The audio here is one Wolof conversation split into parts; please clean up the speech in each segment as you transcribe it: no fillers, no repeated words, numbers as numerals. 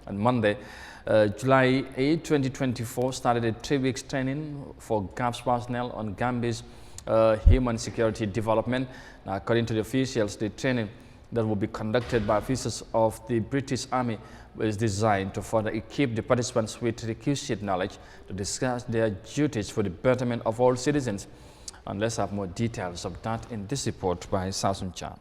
On Monday, July 8, 2024, started a 3-week training for GAPS personnel on Gambia's human security development. Now, according to the officials, the training that will be conducted by officers of the British Army is designed to further equip the participants with requisite knowledge to discuss their duties for the betterment of all citizens. And let's have more details of that in this report by Sasum Chan.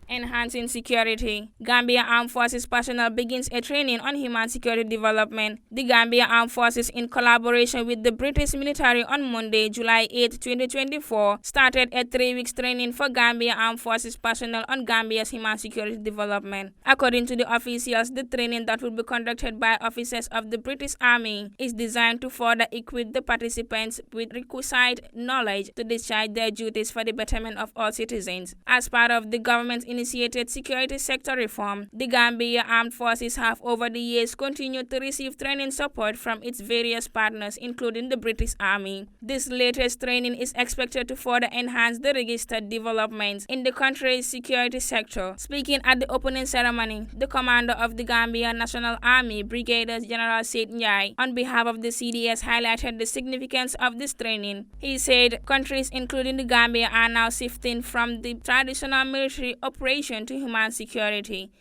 Enhancing security. Gambia Armed Forces personnel begins a training on human security development. The Gambia Armed Forces, in collaboration with the British military on Monday, July 8, 2024, started a 3-week training for Gambia Armed Forces personnel on Gambia's human security development. According to the officials, the training that will be conducted by officers of the British Army is designed to further equip the participants with requisite knowledge to discharge their duties for the betterment of all citizens. As part of the government's initiated security sector reform, the Gambia Armed Forces have over the years continued to receive training support from its various partners, including the British Army. This latest training is expected to further enhance the registered developments in the country's security sector. Speaking at the opening ceremony, the commander of the Gambia National Army, Brigadier General Said Njai, on behalf of the CDS, highlighted the significance of this training. He said countries including the Gambia are now shifting from the traditional military operation to human security.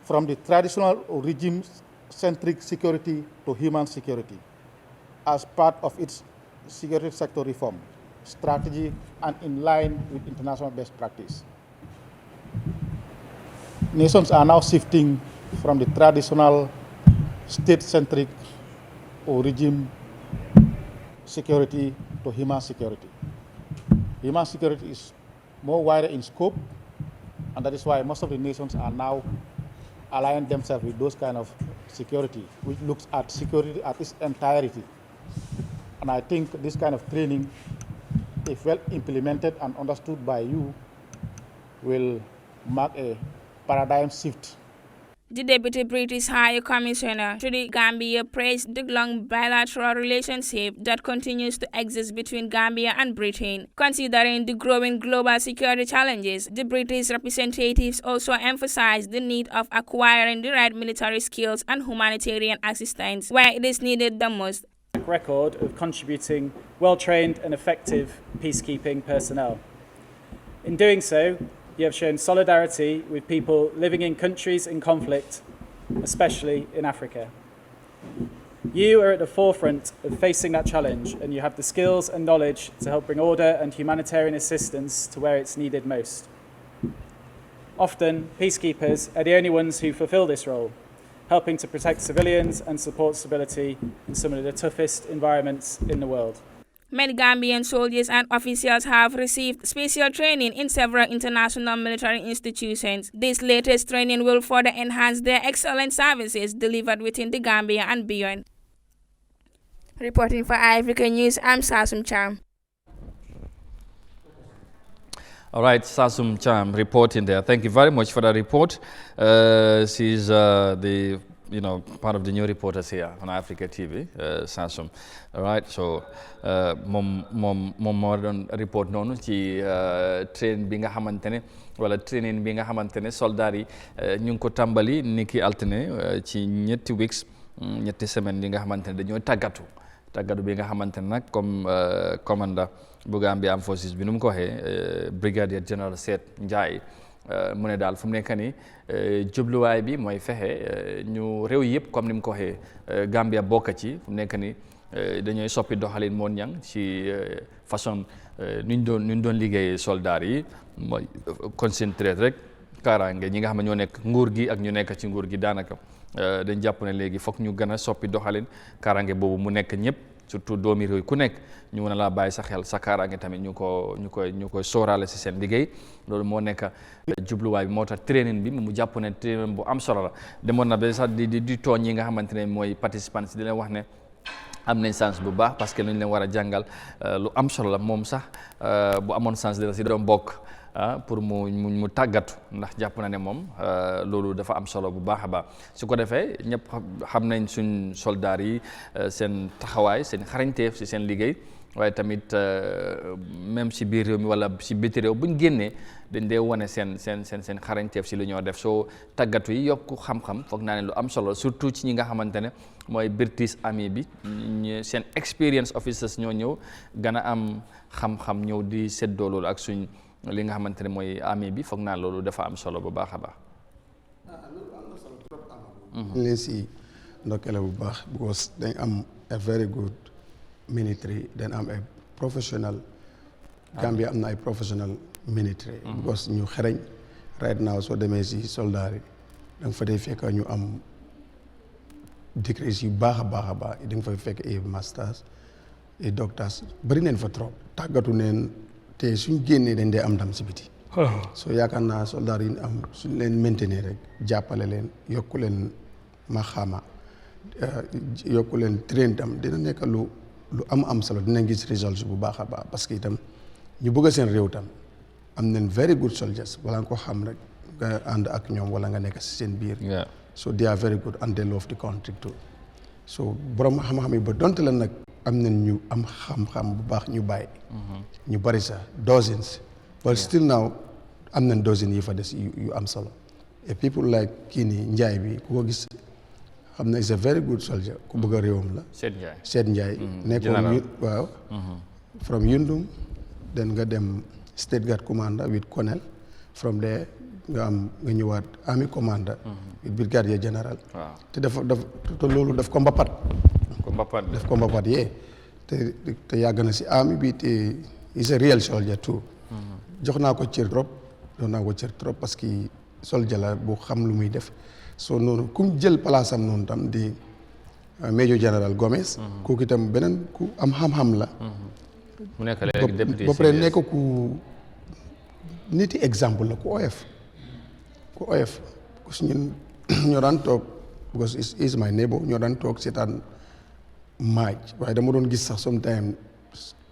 From the traditional regime-centric security to human security as part of its security sector reform strategy and in line with international best practice. Nations are now shifting from the traditional state-centric or regime security to human security. Human security is more wider in scope, and that is why most of the nations are now aligning themselves with those kind of security, which looks at security at its entirety. And I think this kind of training, if well implemented and understood by you, will mark a paradigm shift. The Deputy British High Commissioner to the Gambia praised the long bilateral relationship that continues to exist between Gambia and Britain. Considering the growing global security challenges, the British representatives also emphasized the need of acquiring the right military skills and humanitarian assistance where it is needed the most. Record of contributing well-trained and effective peacekeeping personnel. In doing so, you have shown solidarity with people living in countries in conflict, especially in Africa. You are at the forefront of facing that challenge, and you have the skills and knowledge to help bring order and humanitarian assistance to where it's needed most. Often, peacekeepers are the only ones who fulfill this role, helping to protect civilians and support stability in some of the toughest environments in the world. Many Gambian soldiers and officials have received special training in several international military institutions. This latest training will further enhance their excellent services delivered within the Gambia and beyond. Reporting for Africa News, I'm Sasum Cham. All right, Sasum Cham reporting there. Thank you very much for that report. She's the part of the new reporters here on Africa TV, Sasum. All right, so mom moo doon report noonu ci train bi nga xamante wala training bi nga xamante soldats yi ñu ngi ko tàmbali niki altine ci ñetti weeks ñetti semaine bi nga xamante dañoo tàggatu bi nga xamante nag comme commandant bu Gambia Armed Forces bi nu mu ko waxee Brigadier General Said Njai mu ne daal fu mu nekk nii jubluwaay bi mooy fexe ñu réew yëpp comme ni mu ko waxee Gambia bokk ci fu mu nekk nii dañooy soppi doxalin moon ñang ci façon nuñ doon liggéey soldats yi mooy concentré rek kaaraange ñi nga xam ne ñoo nekk nguur gi ak ñu nekk ci nguur gi daanaka dañ jàpp ne léegi foog ñu gën a soppi doxalin kaaraange boobu mu nekk ñëpp surtout doomi réew ku nekk ñu mën a laa bàyyi sa xel sa kaaraange tamit ñu koy sóoraale si seen liggéey loolu moo nekk jubluwaay bi moo tax training bi mu jàpp ne training bu am solo la demoon na ba sax di tooñ yi nga xamante ne mooy participants di leen wax ne am nañ chance bu baax parce que lu ñu leen war a jàngal lu am solo la moom sax bu amoon chance dina si doon bokk pour mu tàggatu ndax jàpp na ne moom loolu dafa am solo bu baax a baax su ko defee ñëpp xam nañ suñ soldats yi seen taxawaay seen xarañteef si seen liggéey waaye tamit même si biir réew mi wala si biti réew buñ génnee dañ dee wane seen xarañteef si lu ñoo def soo tàggatu yi yokku xam-xam foog naa ne lu am solo surtout ci ñi nga xamante ne mooy British Army bi seen experience officers ñoo ñëw gën a am xam-xam ñëw di seddoo loolu ak suñ li nga xamante ne mooy army bi foog naa loolu dafa am solo bu baax a baax. leen si ndokkale bu baax because dañ am a very good military dañ am ay professional Gambia am na ay professional military because ñu xereñ right now soo demee si soldat yi da nga fa dee fekk ñu am degrees yu baax a baax a baax da nga fay fekk ay masters ay doctors bari neen fa trop tàggatu neen te suñ génnee dañ dee am ndam si biti soo yaakaar naa soldat yi am suñ leen maintenir rek jàppale leen yokku leen maxaama yokku leen train tam dina nekk lu am solo dina gis results bu baax a baax parce que itam ñu bëgg seen réew tam am nañ very good soldiers wala nga ko xam rek nga ànd ak ñoom wala nga nekk si seen biir so they are very good and they love the country too so borom xam-xam yi ba donte la nag am nañ ñu am xam-xam bu baax ñu bàyyi ñu bari sax dozens but still now am nañ dozens yi fa des yu am solo et people like kii nii Njaay bi ku ko gis xam na is a very good soldier ku bëgg a réewam la Seet Njaay nekkoon waaw from Yundum then nga dem State Guard Commander with Colonel from there nga ñëwaat Army Commander with Brigadier General te te loolu daf ko mbapat daf ko mbapat yee te yàgg na si army bi te is a real soldier too jox naa ko cër trop parce que soldier la bu xam lu muy def soo noonu kum jël place am noonu tam di Major General Gomez kooku itam beneen ku am xam-xam la mu nekk léegi député ba pare nekk ku niti exemple la ku oyof parce que ñun ñoo daan toog because is my neighbor ñoo daan toog seetaan maaj waaye dama doon gis sax sometime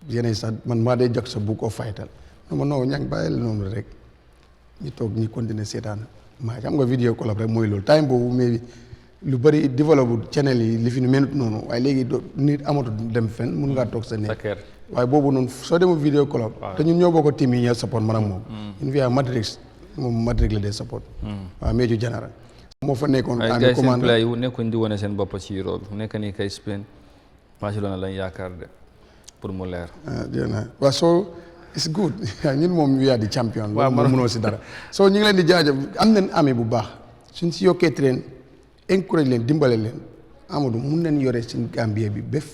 yeneen sax man maa dee jog sa bu ko faytal non ñang bàyyil noonu rek ñu toog ñu continuer seetaan maaj xam nga vidéo collab rek mooy loolu time boobu mais lu bëri développé channel yi li fi menut noonu waaye léegi nit amatu dem fen mun ngaa toog sa nekk waaye boobu noonu soo demee vidéo collab te ñun ñoo bokk team yi ñoo support man ak moom ñun fi Matrix moom Matrix la dee support waaw Major General moo fa nekkoon ami commande ay yu nekkuñ di wane seen bopp ci Europe mu nekk nii kay Spain Barcelona lañ yaakaar de pour mu leer waaw soo it's good ñun moom we are the champion loolu moom mënoo si dara soo ñu ngi leen di jaajëf am nañ amee bu baax suñ si yokkee train encourage leen dimbale leen Amadou mun nañ yore suñ Gambie bi béf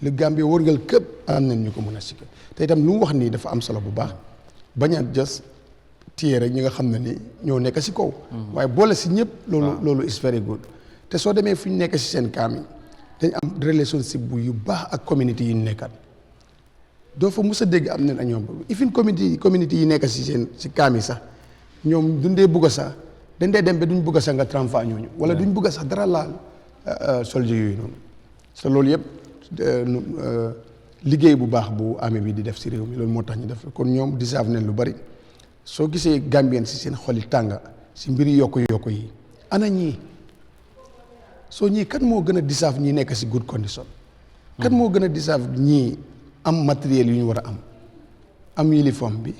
le Gambie wërngal këpp am nañ ñu ko mën a sikk te itam lu mu wax nii dafa am solo bu baax bañ a just téye rek ñi nga xam ne ni ñoo nekk si kaw waaye boole si ñëpp loolu is very good te soo demee fu ñu nekk si seen kaam yi dañ am relationship bu yu baax ak community yi ñu nekkat doo fa mos a dégg am nañ ak ñoom ifin community yi nekk si kaam yi sax ñoom duñ dee bugg a sax dañ dee dem ba duñ bugg a sax nga transfert ñooñu wala duñ bugg a sax dara laal soldier yooyu noonu te loolu yëpp liggéey bu baax bu amee bi di def si réew mi loolu moo tax ñu def kon ñoom deserve nañ lu bari soo gisee Gambien si seen xoli tànga si mbiri yokku yi ana ñii soo ñii kan moo gën a deserve ñi nekk si good condition kan moo gën a deserve ñii am matériel yu ñu war a am uniforme bi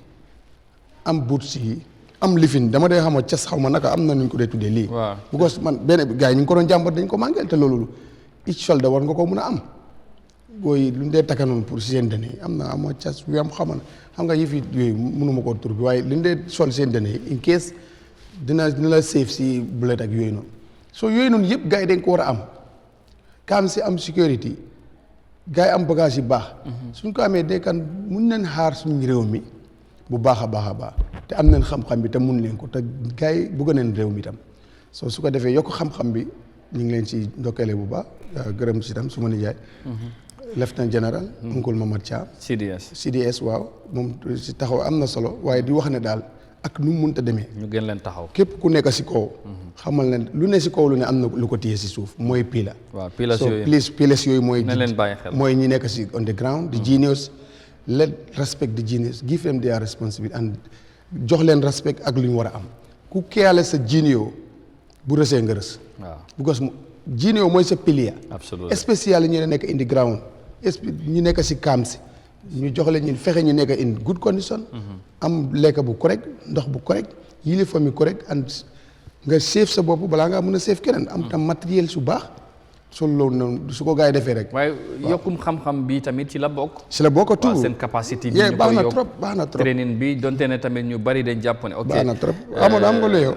am boots yi am lifin dama dee xamoo cas xaw ma naka am na nuñ ko dee tuddee lii because man benn gars yi ñu ngi ko doon jàmbat dañ ko manqué te loolu each soldat war nga ko mun a am booy lu ñu dee takkanoon pour si seen dene yi am na amoo cas yu am xam nga yëfi yooyu mënuma koo tur bi waaye li ñu dee sol seen dene yi in case dina la safe si bullet ak yooyu noonu soo yooyu noonu yëpp gars yi dañ ko war a am kaam si am sécurité gars yi am bagage yu baax suñ ko amee day kan mun nañ xaar suñu réew mi bu baax a baax te am nañ xam-xam bi te mun leen ko te gars yi bëgg nañ réew mi tam soo su ko defee yokk xam-xam bi ñu ngi leen ci ndokkeele bu baax gërëm si tam su ma nijaay lieutenant général Uncle Mamad Thiam CDS waaw moom si taxaw am na solo waaye di wax ne daal ak nu mu mënta demee ñu gën leen taxaw képp ku nekk si kaw xamal ne lu ne si kaw lu ne am na lu ko téye si suuf mooy pila pilas yooyu mooy ñi nekk si on the ground the genius let respect the genius give them their responsibility and jox leen respect ak lu ñu war a am ku keeyale sa genio bu rësee nga rës because genio mooy sa pilier spécial yi ñu nekk in the ground ñu nekk si camp si ñu jox leen ñun fexe ñu nekk in good condition am lekk bu correct ndox bu correct uniforme yi correct and nga save sa bopp balaa ngaa mën a save keneen am tam matériel su baax soo loolu noonu su ko gars yi defee rek waaye yokkum xam-xam bi tamit ci la bokk si la bokk tout seen capacité bi baax na trop baax na trop training bi donte ne tamit ñu bari dañ jàpp ne ok baax na trop amoon am nga lu yow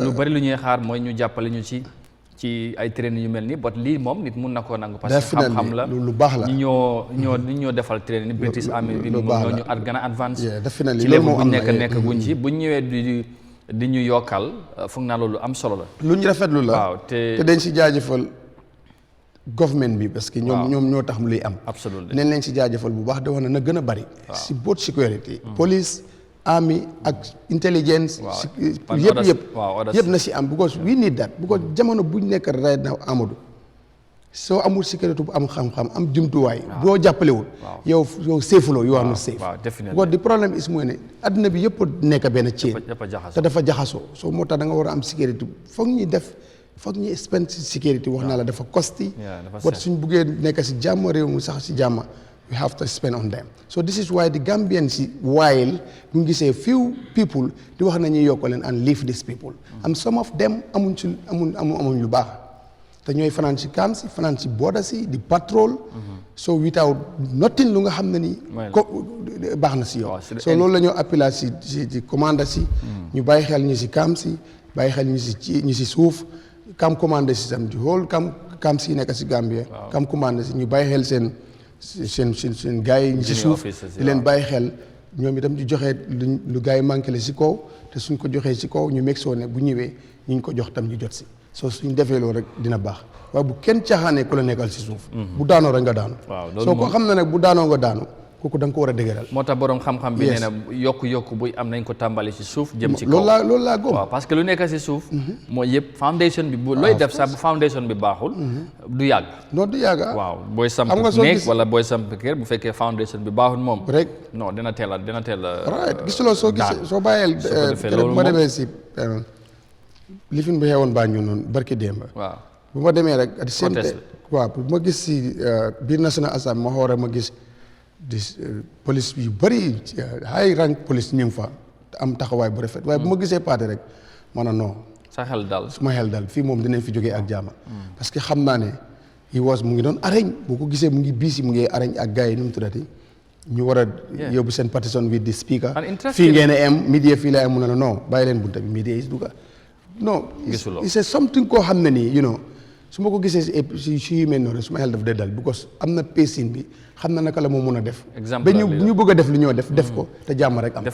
lu bari lu ñuy xaar mooy ñu jàppale ñu ci ay training yu mel nii but lii moom nit mun na koo nangu parce que xam-xam la lu baax la ñi ñoo defal training British Army bi ñoo ñu gën a advance definitely ci level bu nekk guñ ci buñ ñëwee di ñu yokkal foog naa loolu am solo la lu ñu rafetlu la waaw te dañ si jaajëfal government bi parce que ñoom ñoo tax mu luy am absolument nañ leen si jaajëfal bu baax de wax na gën a bari si both security police army ak intelligence yëpp na si am because we need that because jamono buñ nekk right now Amadou soo amul sécurité bu am xam-xam am jumtuwaay boo jàppalewul yow séefuloo you are not safe because the problem is mooy ne adduna bi yëpp nekk benn chain te dafa jaxasoo soo moo tax da nga war a am sécurité foog ñuy spend si sécurité wax naa la dafa costi wat suñ buggee nekk si jàmm réew mu sax si jàmm we have to spend on them so this is why the Gambians while bu gisee few people di wax nañuy yokk leen and leave these people and some of them amuñ lu baax te ñooy fanaan si camp si fanaan si border si di patrol so without nothing lu nga xam ne ni ko baax na si yow so loolu la ñoo appelé si commande si ñu bàyyi xel ñu si camp si bàyyi xel ñu si suuf camp commande si tam di xool camp si nekk si Gambia camp commande si ñu bàyyi xel seen gars yi ñu si suuf di leen bàyyi xel ñoom itam di joxe lu gars yi manqué le si kaw te suñ ko joxee si kaw ñu meg soo ne bu ñëwee ñu ko jox tam ñu jot si soo suñ defee loolu rek dina baax waaye bu kenn caaxaanee ku la nekkal si suuf bu daanoo rek nga daanu soo ko xam ne nag bu daanoo nga daanu kooku da nga ko war a dëgëral moo tax borom xam-xam bi nee na yokku buy am nañ ko tàmbali si suuf jëm ci kaw loolu laa góom waaw parce que lu nekk si suuf mooy yëpp foundation bi bu looy def sax bu foundation bi baaxul du yàgg non du yàgg waaw booy samp néeg wala booy samp kër bu fekkee foundation bi baaxul moom rek non dina teel a right gisuloo soo bàyyeel keroog ma demee si lifin bi xewoon baa ñu noonu barki démb waaw bu ma demee rek at seen waaw bu ma gis si biir National Assembly ma xoore ma gis di police yu bëri high rank police ñu ngi fa am taxawaay bu rafet waaye bu ma gisee paate rek ma ne non sa xel dal suma xel dal fii moom dinañ fi jógee ak jaama parce que xam naa ne mu ngi doon arañ boo ko gisee mu ngi biisi mu ngi arañ ak gars yi nu mu tuddati ñu war a yóbbu seen partition with the speaker fii ngeen a am media fii la am mu ne la non bàyyi leen bunta bi media is duga non c'est something koo xam ne nii su ma ko gisee si yu mel noonu suma xel daf dee dal because am na pacing bi xam na naka la moo mën a def ba ñu bëgg a def lu ñoo def ko te jàmm rek am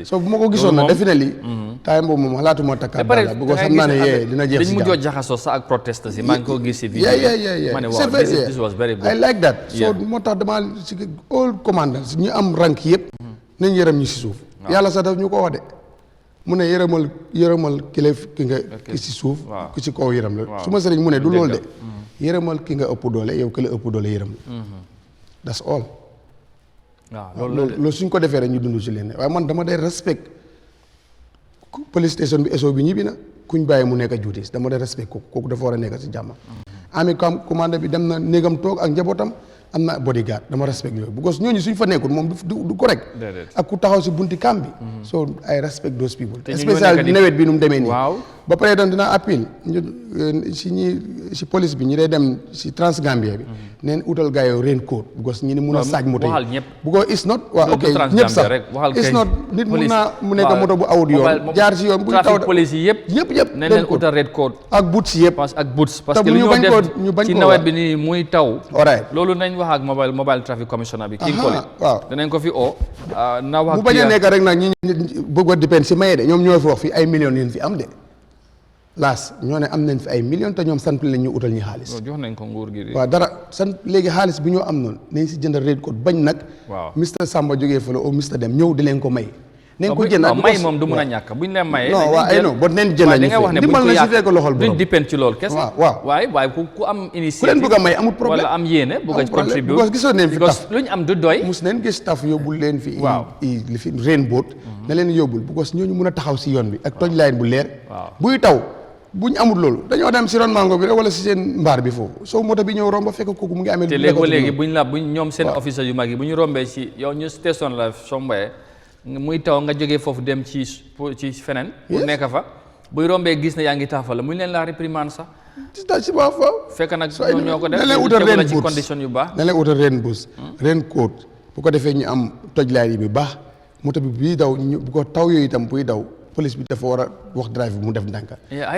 so bu ma ko gisoon na definitely time boobu moom xalaatuma takkaat daal because xam naa ne dina jeex si dañ mujjoo jaxasoo sa ak protest si maa ngi ko gis si vidéo ma ne waaw this was very good I like that so moo tax dama si all commanders ñu am rank yëpp nañ yërëm ñu si suuf yàlla sax daf ñu ko wax de mu ne yërëmal ki si suuf ki si kaw yërëm la su ma sëriñ mu ne du loolu de yërëmal ki nga ëpp doole yow ki la ëpp doole yërëm la that's all waaw loolu suñ ko defee rek ñu dund si leen waaye man dama dee respect police station bi SO bi ñibbi na kuñ bàyyi mu nekk juutis dama dee respect kooku dafa war a nekk si jàmm ami commande bi dem na néegam toog ak njabootam am na bodyguard dama respect yooyu because ñooñu suñ fa nekkul moom du correct ak ku taxaw si bunti camp bi so I respect those people especially nawet bi nu mu demee nii ba pare doon dina appel si police bi ñi day dem si Transgambia bi neen utal gars yow raincoat because ñi ni mun a saaj moto yi because it's not waaw ok ñëpp sax it's not nit mun naa mu nekk moto bu awut yoon jaar si yoon bu taw police yi yëpp ne leen utal raincoat ak boots yëpp ak boots parce que lu ñoo def ci nawet bi nii muy taw loolu nañ wax ak mobile traffic commissioner bi King Colley waaw danañ ko fi na wax bu bañ a nekk rek nag ñi bëgg a dépend si maye de ñoom ñoo fi wax fi ay millions yéen fi am de laas ñoo ne am nañ fi ay millions te ñoom sant lañ ñu utal ñi xaalis jox nañ ko nguur gi waaw dara sant léegi xaalis bi ñoo am noonu nañ si jënd red code bañ nag Mr Samba jógee fa la au Mr Dem ñëw di leen ko may nañ ko jënd may moom du mun a ñàkk buñ leen mayee non waaw ay non ba neen jënd ñu fi dimbal na si fekk loxol borom duñ dépend ci loolu kese waaw waaye ku am initiative ku leen bëgg a may amul problème wala am yéene bëgg a contribuer parce que gisoon neen fi taf lu ñu am du doy mus neen gis taf yóbbul leen fi li fi rainboat na leen yóbbul parce que ñooñu mun a taxaw si yoon bi ak toj line bu leer buy taw bu ñu amul loolu dañoo dem si ron mango bi rek wala si seen mbaar bi foofu soo moto bi ñëw romba fekk kooku mu ngi amee. te léegi buñ ñoom seen officer yu mag yi bu ñu rombee ci yow ñu station la sombaye muy taw nga jógee foofu dem ci feneen. bu nekk fa buy rombee gis ne yaa ngi taafal la mu leen laa réprimande sax. si baax fa fekk nag ñoom ñoo ko def. ne leen utal ren ci condition yu baax. ne leen utal ren bus ren coat bu ko defee ñu am tojlaay yi bi baax moto bi bii daw bu ko taw yooyu itam buy daw. police bi dafa war a wax drive bi mu def ndànk.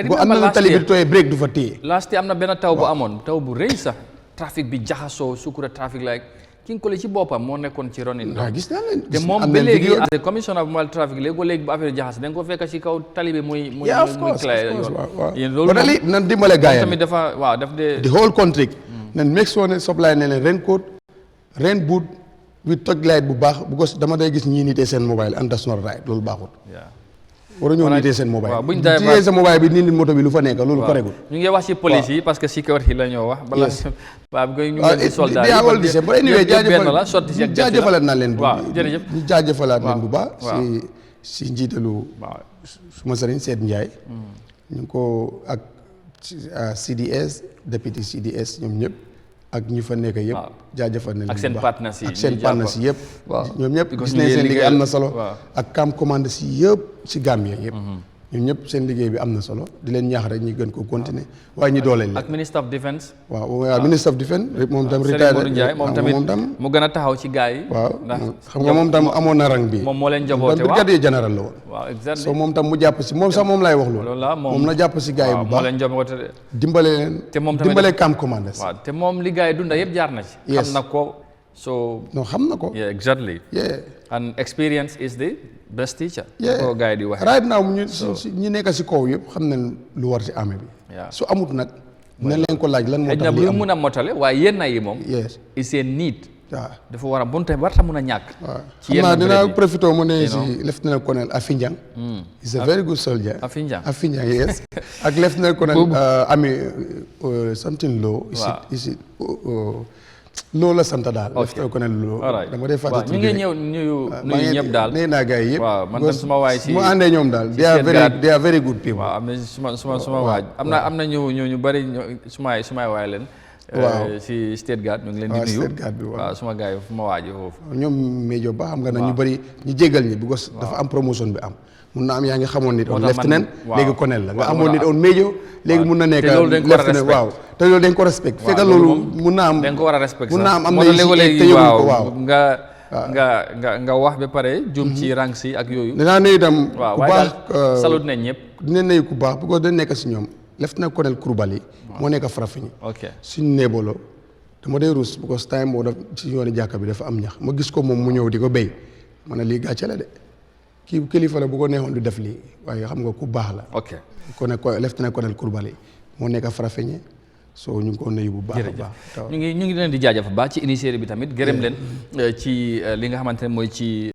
bu am na tali bi tooyee break du fa téye. last year am na benn taw bu amoon taw bu rëy sax trafic bi jaxasoo Sukuta trafic like King Colley ci boppam moo nekkoon ci ronin. waaw gis naa leen te moom ba léegi commissioner bu mal trafic léegi bu affaire jaxas da nga ko fekk ci kaw tali bi muy clair yoon. loolu nan dimbale gars yi tamit dafa waaw daf dee. the whole country nan make sure ne supply ne leen raincoat rain boot with touch light bu baax because dama day gis ñii nitee seen mobile and that's not right loolu baaxul. waru ñoo nitee seen mobile. waaw buñ tiyee sa mobile bi nit moto bi lu fa nekk loolu correctul. ñu ngi wax ci police yi parce que sécurité la ñoo wax. bala waaw bi ñu ngi soldat yi jaajëfalaat naa leen. waaw jërëjëf ñu jaajëfalaat leen bu baax. si njiitalu. suma sëriñ Seet Ndiaye. ñu ngi ko ak CDS député CDS ñoom ñëpp. ak ñu fa nekk yëpp. jaajëfal nañ ak seen partenaires yi ak seen partenaires yi yëpp. ñoom ñëpp gis nañ seen liggéey am na solo. ak camp commande si yëpp si Gambia yëpp. ñoom ñëpp seen liggéey bi am na solo di leen ñaax rek ñu gën ko continuer waaye ñu dooleel leen. ak ministre of defence. waaw ministre of defence moom tam. moom tamit mu gën a taxaw ci gars yi. waaw xam nga moom tam amoon na rang bi. moom moo leen jaboote waaw brigadier général la woon. waaw exactement so moom tam mu jàpp si moom sax moom laay wax loolu. moom na jàpp si gars yi bu baax moo leen jaboote de. dimbale leen. te moom tamit dimbale camp commande. waaw te moom li gars yi dunda yëpp jaar na ci. xam na ko non xam na ko. yeah exactly. and experience is the best teacher. ko gars yi di waxee. right now ñu nekk si kaw yëpp xam nañ lu war si armée bi. su amut nag. na leen ko laaj lan moo tax li am mun a motale waaye yenn yi moom. is a need. waaw dafa war a bon tamit war ta mun a ñàkk. ci yenn xam naa dinaa profité mu ne si lieutenant colonel Afinjang. is a very good soldier. Afinjang yes. ak lieutenant colonel Ami something low. is it loolu la sant daal. lieutenant colonel Lo. dama dee fàttali ñu ngi ñëw nuyu ñëpp daal. nee naa gars yi yëpp. waaw man tam suma waay si mu àndee ñoom daal. they are very good people. waaw am na suma waay am na ñu bari sumay waay leen. waaw si State Guard ñu ngi leen di nuyu. State Guard bi waaw suma gars yi fu ma waaj foofu. ñoom Médio Ba xam nga nag ñu bëri ñu jégal ñi because dafa am promotion bi am. mun na am yaa ngi xamoon nit on lieutenant léegi colonel la nga amoon nit on Médio léegi mun na nekk lieutenant waaw te loolu dañ ko respect fekk loolu mun na am dañ ko war a respect mun na am na léegi te yëgul ko waaw nga wax ba pare jum ci rang si ak yooyu dinaa nuyu itam ku baax salut nañ ñëpp dina nuyu ku baax because dañ nekk si ñoom lieutenant colonel Kourbali moo nekk Farafenni suñu néeboloo dama dee ruus because time boo def ci yooni jàkka bi dafa am ñax ma gis ko moom mu ñëw di ko béy ma ne lii gàcce la de kii kilifa la bu ko neexoon du def lii waaye xam nga ku baax la. kon nag lieutenant colonel Kourbali moo nekk Farafenni soo ñu ngi ko nuyu bu baax a baax. ñu ngi leen di jaajëfal baax ci initiative bi tamit gërëm leen ci li nga xamante ne mooy ci.